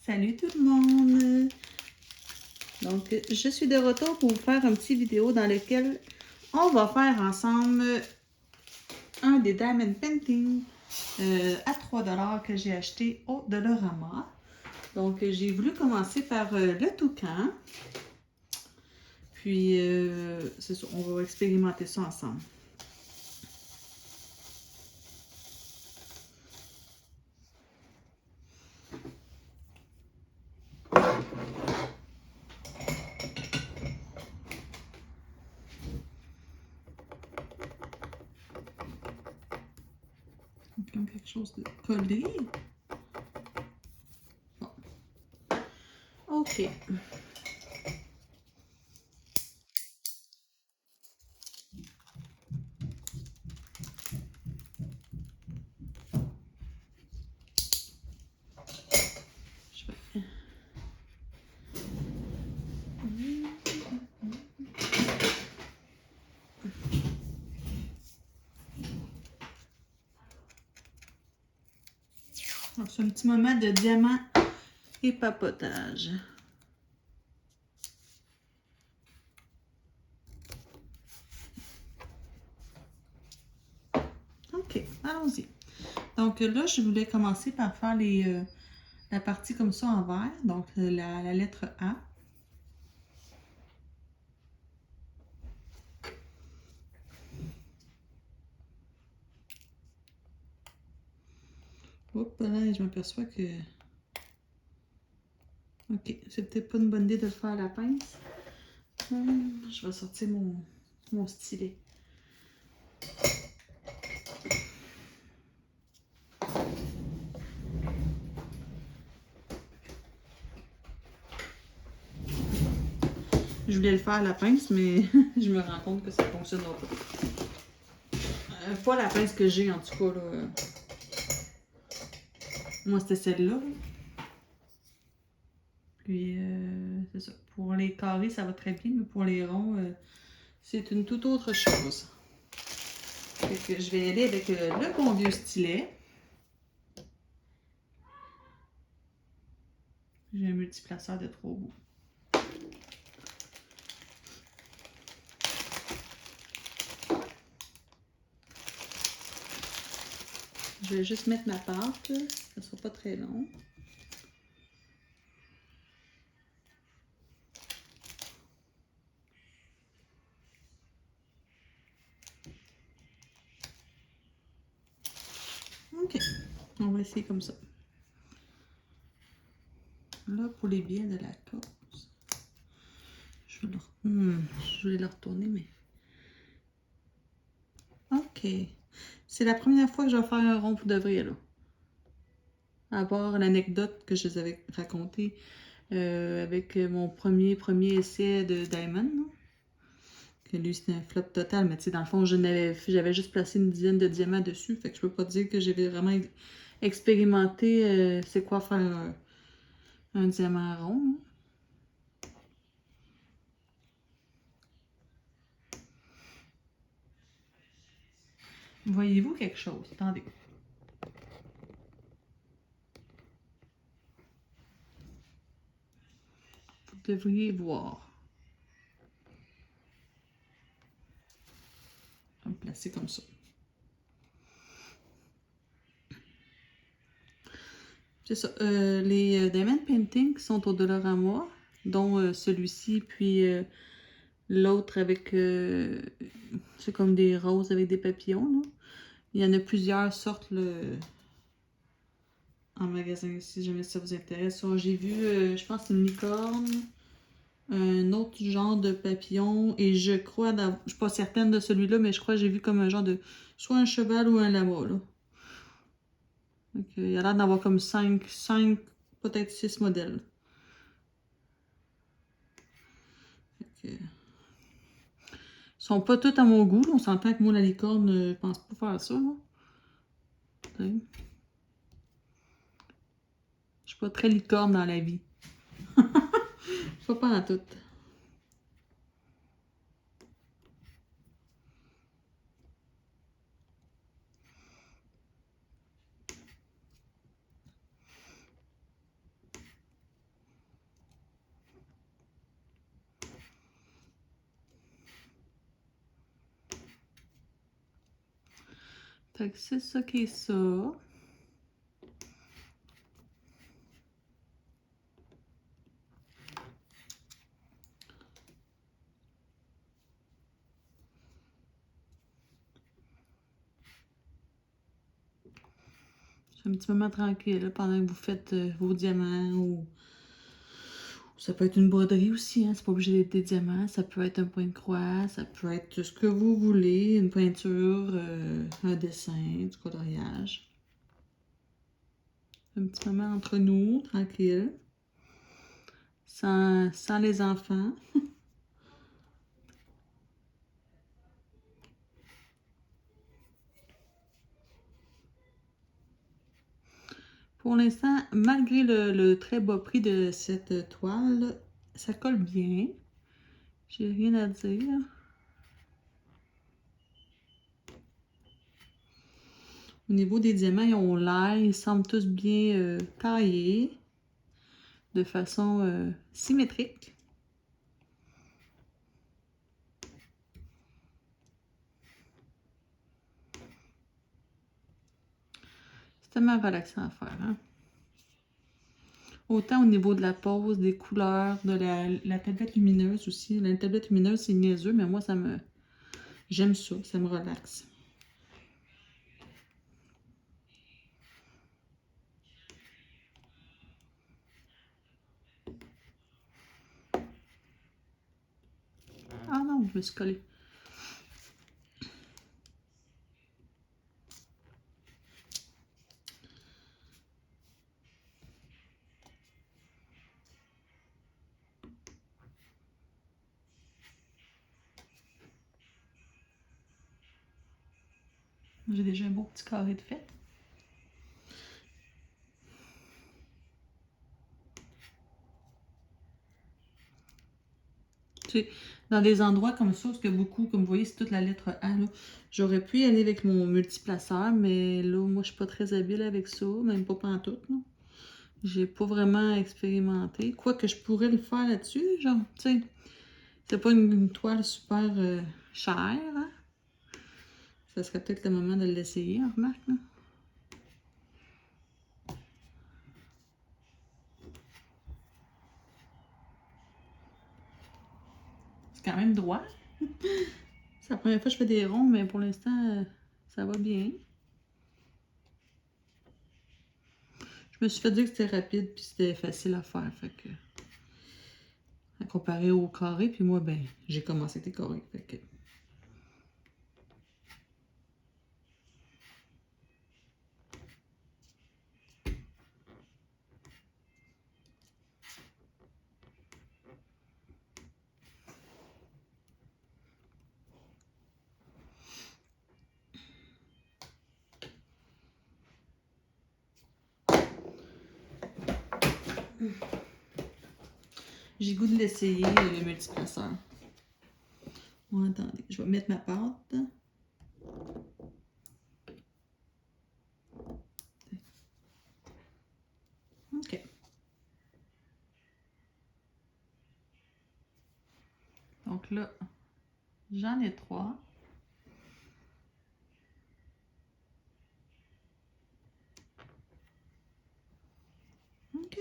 Salut tout le monde! Donc, je suis de retour pour vous faire une petite vidéo dans laquelle on va faire ensemble un des Diamond Painting à 3 $ que j'ai acheté au Dollarama. Donc, j'ai voulu commencer par le toucan. Puis, c'est ça, on va expérimenter ça ensemble. Comme quelque chose de collé. Bon. OK. C'est un petit moment de diamant et papotage. OK, allons-y. Donc là, je voulais commencer par faire la partie comme ça en vert, donc la lettre A. Oups, là, je m'aperçois que... OK, c'est peut-être pas une bonne idée de le faire à la pince. Je vais sortir mon stylet. Je voulais le faire à la pince, mais je me rends compte que ça ne fonctionnera pas. Pas la pince que j'ai, en tout cas, là. Moi, c'était celle-là. Puis, c'est ça. Pour les carrés, ça va très bien, mais pour les ronds, c'est une toute autre chose. Fait que je vais y aller avec le bon vieux stylet. J'ai un multiplaceur de 3 bouts. Je vais juste mettre ma pâte, ça ne sera pas très long. OK, on va essayer comme ça. Là, pour les biais de la cause, je vais le retourner, mais... OK. C'est la première fois que je vais faire un rond pour de vrai, là. À part l'anecdote que je vous avais racontée avec mon premier essai de Diamond, là. Que lui, c'était un flop total, mais tu sais, dans le fond, j'avais juste placé une dizaine de diamants dessus, fait que je peux pas dire que j'avais vraiment expérimenté c'est quoi faire un diamant rond. Hein. Voyez-vous quelque chose? Attendez. Vous devriez voir. Je vais me placer comme ça. C'est ça. Les Diamond Painting sont au Dollarama, dont celui-ci, puis l'autre avec... c'est comme des roses avec des papillons. Là. Il y en a plusieurs sortes là, en magasin, si jamais ça vous intéresse. J'ai vu, je pense, une licorne, un autre genre de papillon, et je crois, je suis pas certaine de celui-là, mais je crois que j'ai vu comme un genre de, soit un cheval ou un lama, là. Donc, il y a l'air d'avoir comme 5 peut-être 6 modèles. Ils sont pas tous à mon goût, là. On s'entend que moi, la licorne, je pense pas faire ça, là. Je suis pas très licorne dans la vie. Pas en tout. Fait que c'est ça qui est ça. C'est un petit moment tranquille là, pendant que vous faites vos diamants ou ça peut être une broderie aussi, hein? C'est pas obligé d'être des diamants, ça peut être un point de croix, ça peut être ce que vous voulez, une peinture, un dessin, du coloriage. Un petit moment entre nous, tranquille, sans les enfants. Pour l'instant, malgré le très bas prix de cette toile, ça colle bien. J'ai rien à dire. Au niveau des diamants, ils ont l'air, ils semblent tous bien taillés de façon symétrique. C'est tellement relaxant à faire, hein? Autant au niveau de la pose, des couleurs, de la tablette lumineuse aussi. La tablette lumineuse, c'est niaiseux, mais moi, j'aime ça me relaxe. Ah non, je me suis collée. J'ai déjà un beau petit carré de fait. Tu sais, dans des endroits comme ça, parce que beaucoup, comme vous voyez, c'est toute la lettre A, là. J'aurais pu y aller avec mon multiplaceur, mais là, moi, je suis pas très habile avec ça, même pas pantoute, là. J'ai pas vraiment expérimenté. Quoique je pourrais le faire là-dessus, genre, tu sais, c'est pas une toile super chère, hein? Ça serait peut-être le moment de l'essayer, on remarque, là. C'est quand même droit. C'est la première fois que je fais des ronds, mais pour l'instant, ça va bien. Je me suis fait dire que c'était rapide puis c'était facile à faire, fait que... À comparer au carré, puis moi, ben, j'ai commencé avec des carrés, fait que... J'ai le goût de l'essayer, le multiplaceur. Bon, attendez, je vais mettre ma pâte. OK. Donc là, j'en ai 3. OK.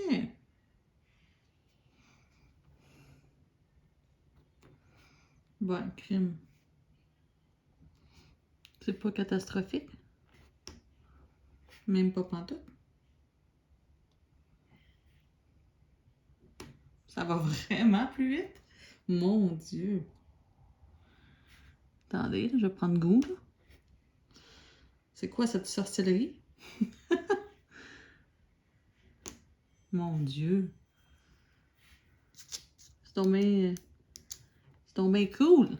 Bon, crime. C'est pas catastrophique. Même pas pantoute. Ça va vraiment plus vite. Mon Dieu. Attendez, là, je vais prendre goût, là. C'est quoi cette sorcellerie? Mon Dieu. C'est tombé... C'est tombé cool.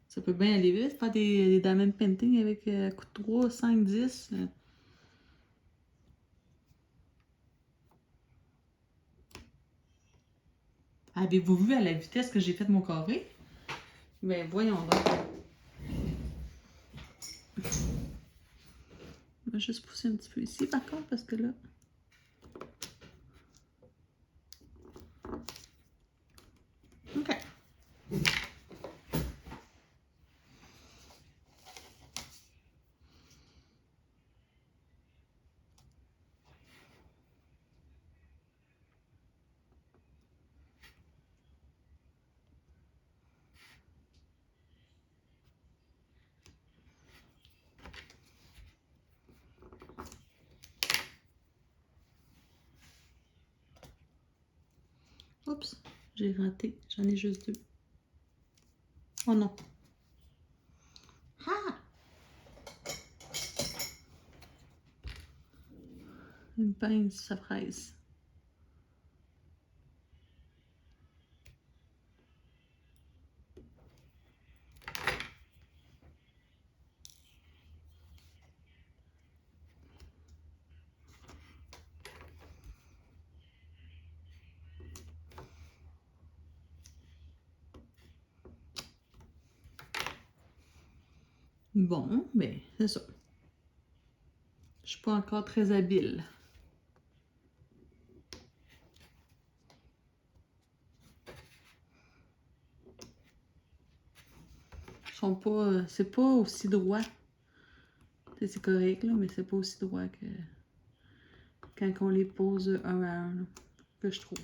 Ça peut bien aller vite, faire des diamond painting avec coup de 3, 5, 10. Avez-vous vu à la vitesse que j'ai fait mon carré? Ben voyons donc. Je vais juste pousser un petit peu ici par contre parce que là... OK. Oups, j'ai raté. J'en ai juste 2. Oh non. Ah! Une pince à fraise. Bon, ben, c'est ça. Je suis pas encore très habile. Ils sont pas... c'est pas aussi droit. C'est correct, là, mais c'est pas aussi droit que quand on les pose un à un, là, que je trouve.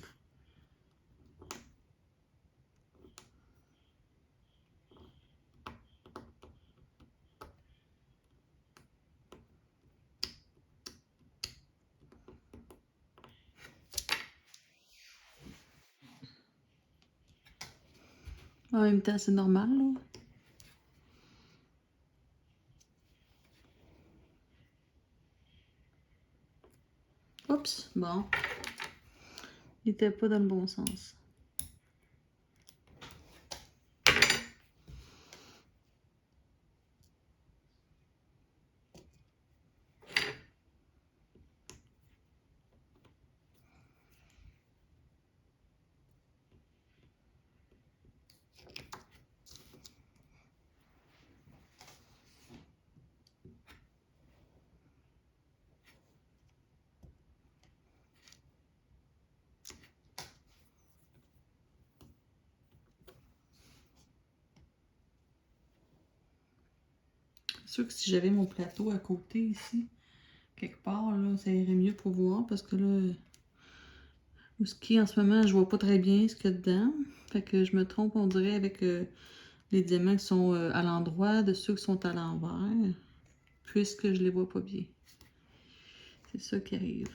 En même temps, c'est normal, là. Oups, bon. Il était pas dans le bon sens. C'est sûr que si j'avais mon plateau à côté ici, quelque part, là, ça irait mieux pour voir parce que là, où ce qui en ce moment, je vois pas très bien ce qu'il y a dedans. Fait que je me trompe, on dirait, avec les diamants qui sont à l'endroit de ceux qui sont à l'envers, puisque je les vois pas bien. C'est ça qui arrive.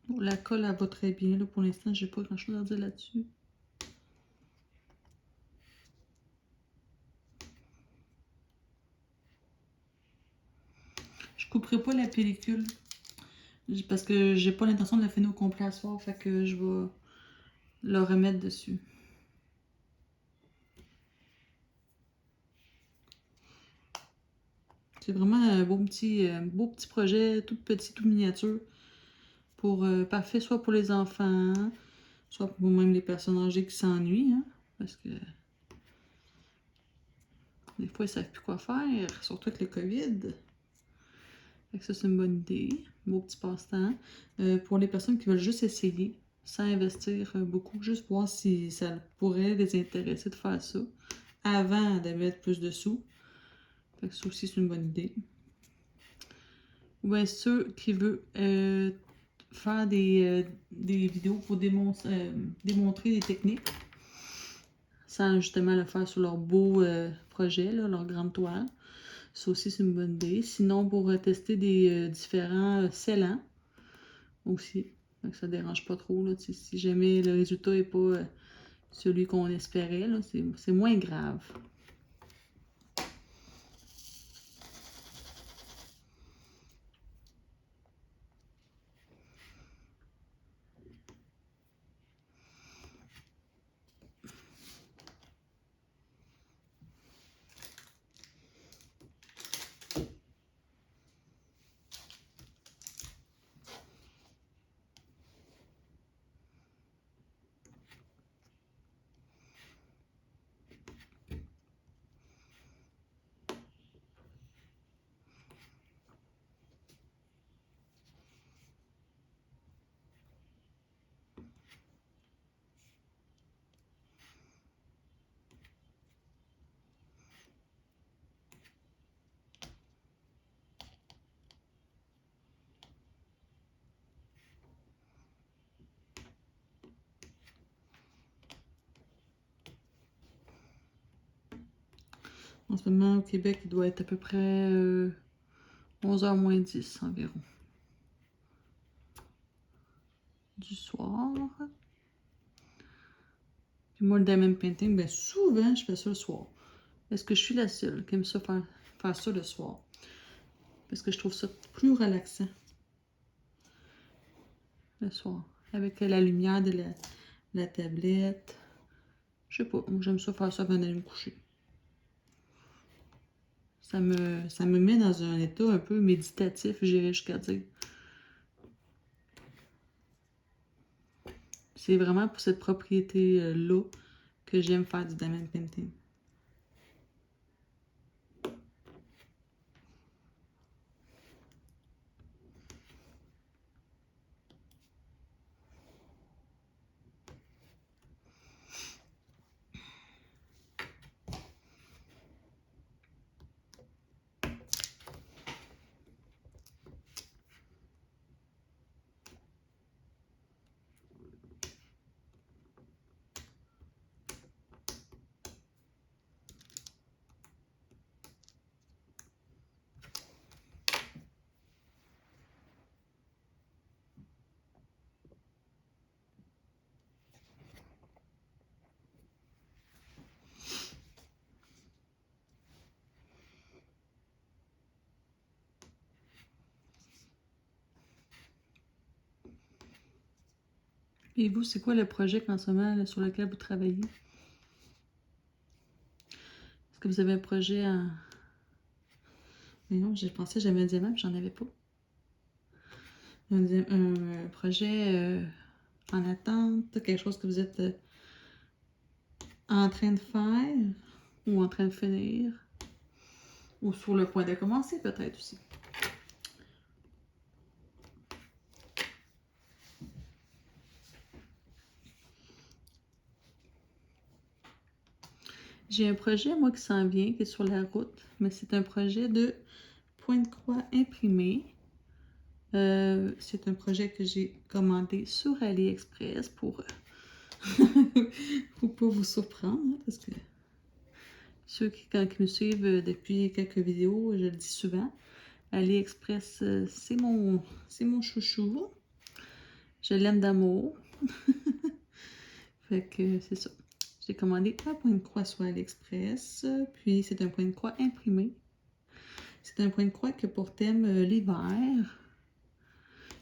Bon, la colle, elle va très bien. Là, pour l'instant, j'ai pas grand-chose à dire là-dessus. Je couperai pas la pellicule parce que j'ai pas l'intention de la finir au complet à soir. Fait que je vais le remettre dessus. C'est vraiment un beau petit projet, tout petit, tout miniature. Pour parfait, soit pour les enfants, soit pour même les personnes âgées qui s'ennuient, hein, parce que des fois, ils savent plus quoi faire, surtout avec le COVID. Fait que ça, c'est une bonne idée. Beau petit passe-temps. Pour les personnes qui veulent juste essayer, sans investir beaucoup, juste voir si ça pourrait les intéresser de faire ça avant de mettre plus de sous. Fait que ça aussi, c'est une bonne idée. Ou bien ceux qui veulent faire des vidéos pour démontrer des techniques sans justement le faire sur leur beau projet, là, leur grande toile. Ça aussi, c'est une bonne idée. Sinon, pour tester des différents scellants aussi. Donc, ça ne dérange pas trop. Là, si jamais le résultat n'est pas celui qu'on espérait, c'est moins grave. En ce moment, au Québec, il doit être à peu près 11h moins 10 environ. Du soir. Puis moi, le diamond painting, ben souvent, je fais ça le soir. Est-ce que je suis la seule qui aime ça faire ça le soir? Parce que je trouve ça plus relaxant le soir. Avec la lumière de la tablette. Je sais pas, moi j'aime ça faire ça avant d'aller me coucher. Ça me met dans un état un peu méditatif, j'irais jusqu'à dire. C'est vraiment pour cette propriété-là que j'aime faire du diamond painting. Et vous, c'est quoi le projet en ce moment là, sur lequel vous travaillez? Est-ce que vous avez un projet en... Mais non, j'ai pensé que j'avais un diamant, puis j'en avais pas. Un projet en attente, quelque chose que vous êtes en train de faire ou en train de finir ou sur le point de commencer peut-être aussi. J'ai un projet, moi, qui s'en vient, qui est sur la route, mais c'est un projet de point de croix imprimé. C'est un projet que j'ai commandé sur AliExpress pour pas vous surprendre, hein, parce que ceux qui me suivent depuis quelques vidéos, je le dis souvent, AliExpress, c'est mon chouchou. Je l'aime d'amour. Fait que c'est ça. J'ai commandé un point de croix sur AliExpress, puis c'est un point de croix imprimé. C'est un point de croix que pour thème l'hiver.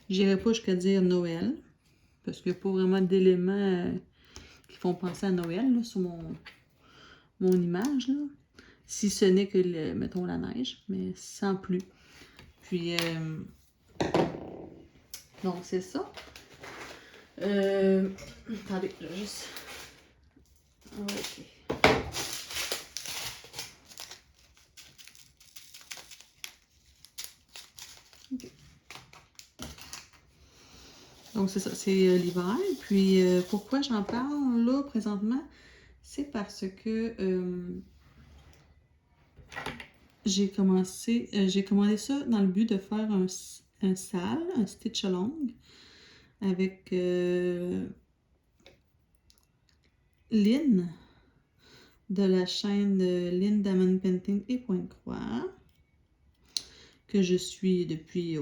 J'irai pas jusqu'à dire Noël, parce qu'il n'y a pas vraiment d'éléments qui font penser à Noël là, sur mon image. Là. Si ce n'est que, mettons, la neige, mais sans plus. Puis, donc c'est ça. Attendez, je vais juste... Ok. Ok. Donc c'est ça, c'est l'hiver. Puis pourquoi j'en parle là présentement? C'est parce que j'ai commandé ça dans le but de faire un sale, un stitch along avec Lynn de la chaîne Lynn Diamond Painting et Point de Croix que je suis depuis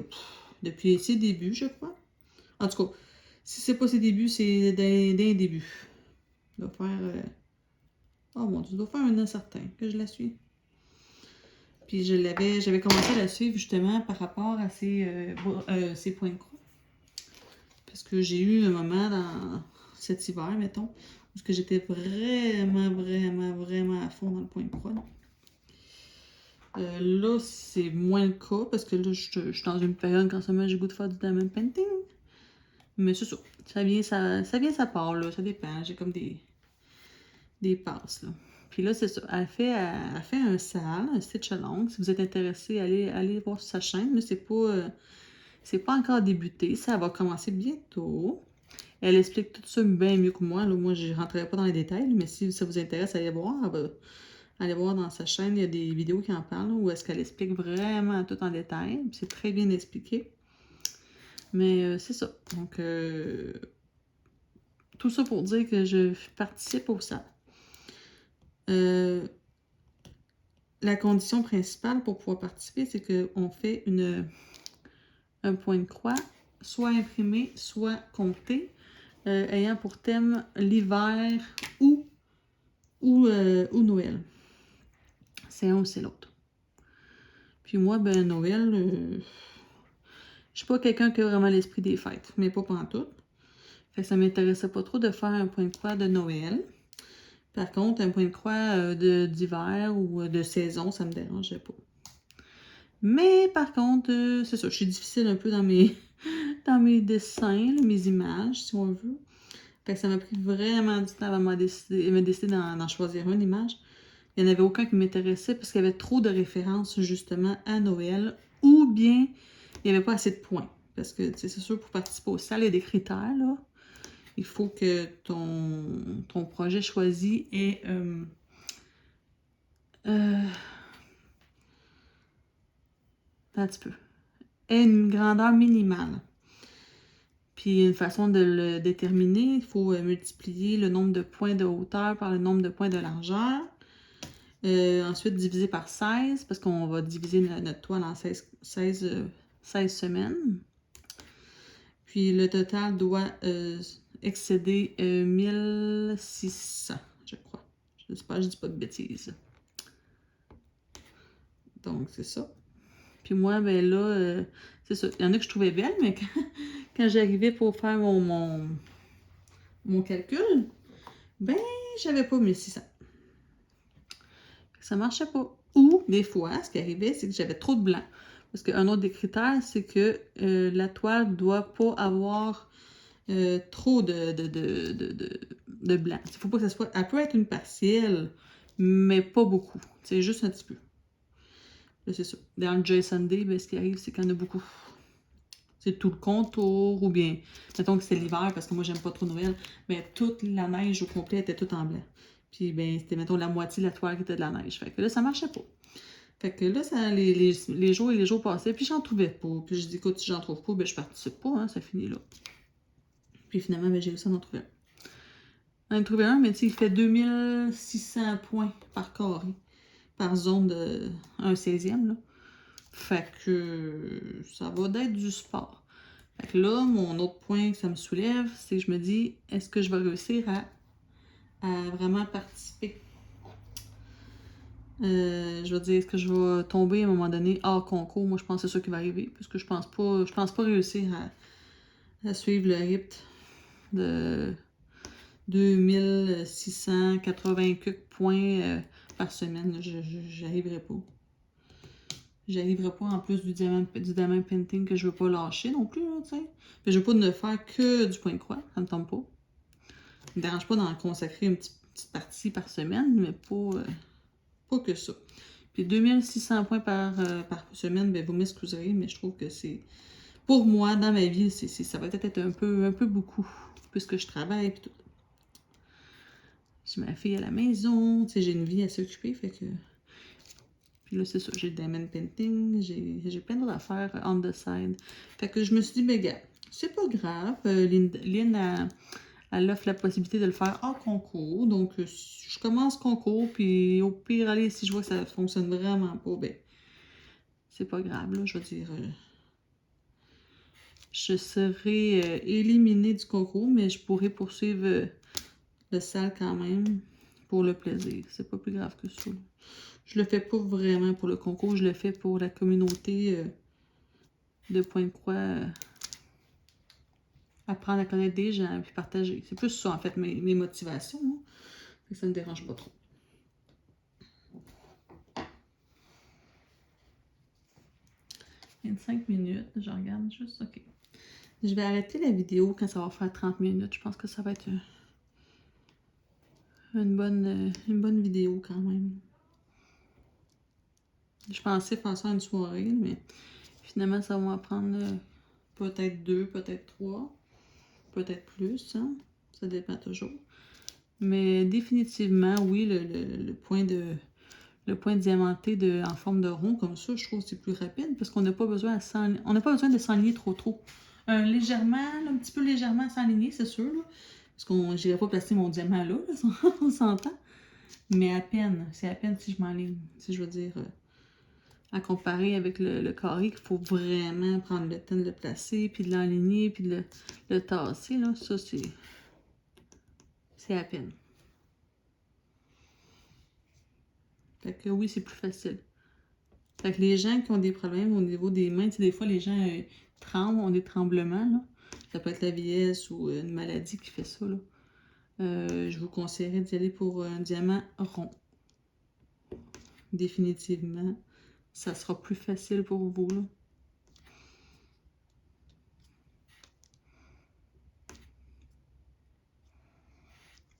ses débuts, je crois. En tout cas, si c'est pas ses débuts, c'est d'un début. Ça doit faire... oh mon Dieu, ça doit faire un an certain que je la suis. Puis j'avais commencé à la suivre justement par rapport à ses points de croix. Parce que j'ai eu un moment dans cet hiver, mettons, où j'étais vraiment à fond dans le point de croix. Là, c'est moins le cas parce que là, je suis dans une période quand seulement j'ai goût de faire du diamond painting. Mais c'est ça. Ça vient, ça part, là. Ça dépend. J'ai comme des passes, là. Puis là, c'est ça. Elle fait un sale, un stitch along. Si vous êtes intéressé, allez voir sur sa chaîne. Mais c'est pas encore débuté. Ça va commencer bientôt. Elle explique tout ça bien mieux que moi. Là. Moi, je ne rentrerai pas dans les détails. Mais si ça vous intéresse, allez voir. Allez voir dans sa chaîne, il y a des vidéos qui en parlent. Où est-ce qu'elle explique vraiment tout en détail. C'est très bien expliqué. Mais c'est ça. Donc, tout ça pour dire que je participe au SAL. la condition principale pour pouvoir participer, c'est qu'on fait un point de croix, soit imprimé, soit compté, ayant pour thème l'hiver ou Noël. C'est un ou c'est l'autre. Puis moi, ben Noël, je suis pas quelqu'un qui a vraiment l'esprit des fêtes, mais pas pantoute. Fait que ça m'intéressait pas trop de faire un point de croix de Noël. Par contre, un point de croix d'hiver ou de saison, ça me dérangeait pas. Mais par contre, c'est ça, je suis difficile un peu dans mes, dans mes dessins, là, mes images, si on veut. Fait que ça m'a pris vraiment du temps avant de me décider d'en choisir une image. Il n'y en avait aucun qui m'intéressait parce qu'il y avait trop de références justement à Noël ou bien il n'y avait pas assez de points. Parce que c'est sûr, pour participer au salle, il y a des critères, là. Il faut que ton projet choisi ait un petit peu. Ait une grandeur minimale. Puis une façon de le déterminer, il faut multiplier le nombre de points de hauteur par le nombre de points de largeur. Ensuite, diviser par 16, parce qu'on va diviser notre toile en 16 semaines. Puis le total doit excéder 1600, je crois. J'espère que je dis pas de bêtises. Donc, c'est ça. Puis moi, ben là, c'est ça. Il y en a que je trouvais belles, mais quand j'arrivais pour faire mon calcul, ben, j'avais pas 1600. Ça marchait pas. Ou, des fois, ce qui arrivait, c'est que j'avais trop de blanc. Parce qu'un autre des critères, c'est que la toile ne doit pas avoir trop de blanc. Il faut pas que ça soit... Elle peut être une partielle, mais pas beaucoup. C'est juste un petit peu. Là, c'est ça. Dans le Jason Day, ben, ce qui arrive, c'est qu'il y en a beaucoup. C'est tout le contour, ou bien, mettons que c'est l'hiver, parce que moi, j'aime pas trop Noël, mais toute la neige au complet était toute en blanc. Puis, ben, c'était, mettons, la moitié de la toile qui était de la neige. Fait que là, ça marchait pas. Fait que là, ça, les jours et les jours passaient, puis j'en trouvais pas. Puis je dis, écoute, si j'en trouve pas, ben, je participe pas, hein, ça finit là. Puis finalement, ben, j'ai réussi à en trouver un. J'en ai trouvé un, mais tu sais, il fait 2600 points par carré, par zone de 1/16e, là. Fait que ça va d'être du sport. Fait que là, mon autre point que ça me soulève, c'est que je me dis, est-ce que je vais réussir à vraiment participer? Je veux dire, est-ce que je vais tomber à un moment donné hors concours? Moi, je pense que c'est ça qui va arriver, parce que je pense pas réussir à suivre le rythme de 2680 points par semaine. J'y arriverai pas. J'y arriverai pas en plus du diamant painting que je veux pas lâcher non plus, tu sais. Je veux pas ne faire que du point de croix, ça me tombe pas. Ça me dérange pas d'en consacrer une petite partie par semaine, mais pas que ça. Puis 2600 points par semaine, ben vous m'excuserez, mais je trouve que c'est... Pour moi, dans ma vie, ça va peut-être être un peu beaucoup, puisque je travaille et tout. J'ai ma fille à la maison, tu sais, j'ai une vie à s'occuper, fait que... Puis là, c'est ça, j'ai le diamond painting, j'ai plein d'autres affaires on the side. Fait que je me suis dit, ben gars, c'est pas grave. Lynn, elle offre la possibilité de le faire hors concours. Donc, je commence concours, puis au pire, allez, si je vois que ça fonctionne vraiment pas, ben, c'est pas grave, là, je veux dire... je serai éliminée du concours, mais je pourrai poursuivre le salle quand même pour le plaisir. C'est pas plus grave que ça. Je le fais pas vraiment pour le concours, je le fais pour la communauté de Point de Croix. Apprendre à connaître des gens, puis partager. C'est plus ça, en fait, mes motivations. Hein? Ça me dérange pas trop. « 25 minutes, je regarde juste, ok. Je vais arrêter la vidéo quand ça va faire 30 minutes. Je pense que ça va être une bonne vidéo quand même. Je pensais faire ça une soirée, mais finalement, ça va en prendre peut-être 2, peut-être 3, peut-être plus. Hein? Ça dépend toujours. Mais définitivement, oui, le point diamanté en forme de rond comme ça, je trouve que c'est plus rapide parce qu'on n'a pas besoin de s'enligner trop. Légèrement, là, un petit peu légèrement s'enligner, c'est sûr. Là, parce que je n'irai pas placer mon diamant là, on s'entend. Mais à peine, c'est à peine si je m'enligne. Si je veux dire, à comparer avec le carré, qu'il faut vraiment prendre le temps de le placer, puis de l'enligner, puis de le tasser, là. Ça, c'est à peine. Fait que oui, c'est plus facile. Fait que les gens qui ont des problèmes au niveau des mains, tu sais, des fois, les gens tremblent, ont des tremblements, là. Ça peut être la vieillesse ou une maladie qui fait ça, là. Je vous conseillerais d'y aller pour un diamant rond. Définitivement. Ça sera plus facile pour vous, là.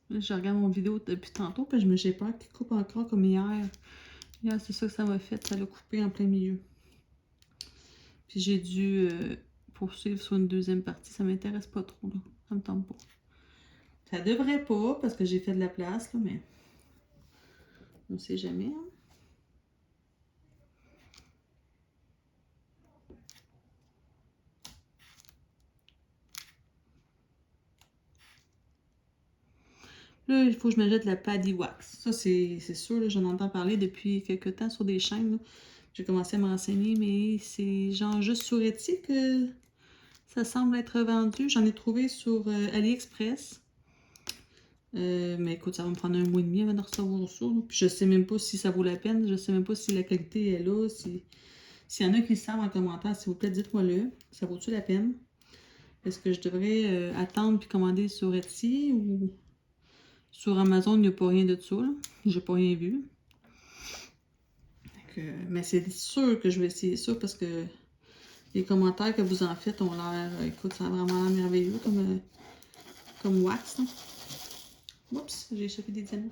Là, je regarde mon vidéo depuis tantôt, puis j'ai peur qu'il coupe encore comme hier. Hier, c'est ça que ça m'a fait. Ça l'a coupé en plein milieu. Puis j'ai dû poursuivre sur une deuxième partie. Ça m'intéresse pas trop, là. Ça me tente pas. Ça devrait pas, parce que j'ai fait de la place, là, mais on sait jamais, hein. Là, il faut que je me jette la Paddy Wax. Ça, c'est sûr, j'en entends parler depuis quelques temps sur des chaînes. J'ai commencé à me renseigner, mais c'est genre juste sur Etsy que ça semble être vendu. J'en ai trouvé sur AliExpress. Mais écoute, ça va me prendre 1 mois et demi avant de recevoir ça. Là. Puis je sais même pas si ça vaut la peine. Je sais même pas si la qualité est là. S'il y en a qui le savent en commentaire, s'il vous plaît, dites-moi-le. Ça vaut-tu la peine? Est-ce que je devrais attendre puis commander sur Etsy ou sur Amazon, il n'y a pas rien de ça. J'ai pas rien vu. Mais c'est sûr que je vais essayer ça parce que les commentaires que vous en faites ont l'air, écoute, ça a vraiment l'air merveilleux comme wax. Là. Oups, j'ai échappé des diamants.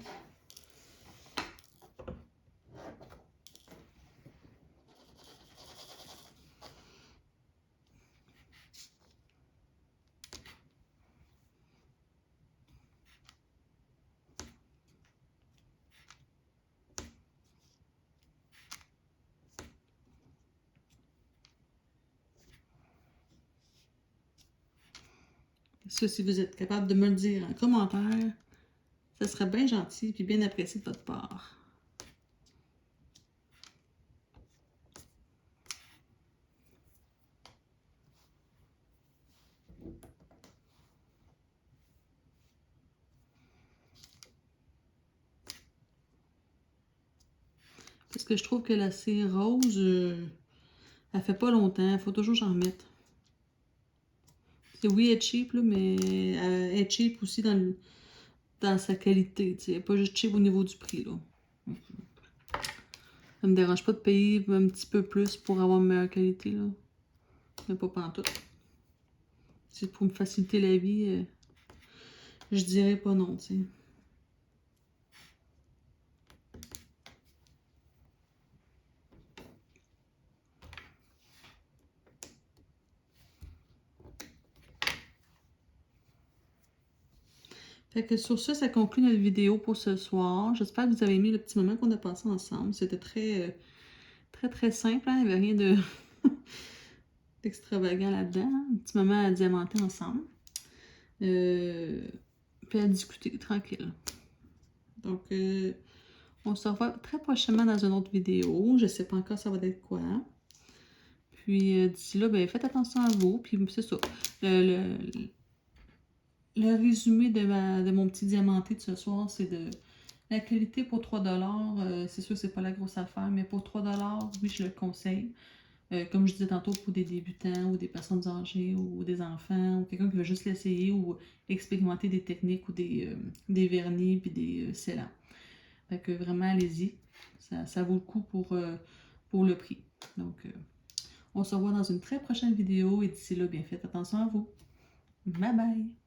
Ça, si vous êtes capable de me le dire en commentaire, ça serait bien gentil et bien apprécié de votre part. Parce que je trouve que la cire rose, elle fait pas longtemps. Il faut toujours que j'en remette. Oui, elle est cheap, là, mais elle est cheap aussi dans sa qualité. Elle n'est pas juste cheap au niveau du prix. Là. Ça me dérange pas de payer un petit peu plus pour avoir une meilleure qualité. Là. Mais pas pantoute. C'est pour me faciliter la vie. Je dirais pas non, tu sais. Fait que sur ça, ça conclut notre vidéo pour ce soir. J'espère que vous avez aimé le petit moment qu'on a passé ensemble. C'était très, très simple. Hein? Il n'y avait rien de d'extravagant là-dedans. Un petit moment à diamanter ensemble. Puis à discuter tranquille. Donc, on se revoit très prochainement dans une autre vidéo. Je ne sais pas encore ça va être quoi. Puis d'ici là, ben, faites attention à vous. Puis c'est ça. Le résumé de mon petit diamanté de ce soir, c'est de la qualité pour 3$. C'est sûr que c'est pas la grosse affaire, mais pour 3$, oui, je le conseille. Comme je disais tantôt, pour des débutants ou des personnes âgées ou des enfants ou quelqu'un qui veut juste l'essayer ou expérimenter des techniques ou des vernis puis des scellants. Fait que vraiment, allez-y. Ça vaut le coup pour le prix. Donc, on se revoit dans une très prochaine vidéo et d'ici là, bien faites attention à vous. Bye bye!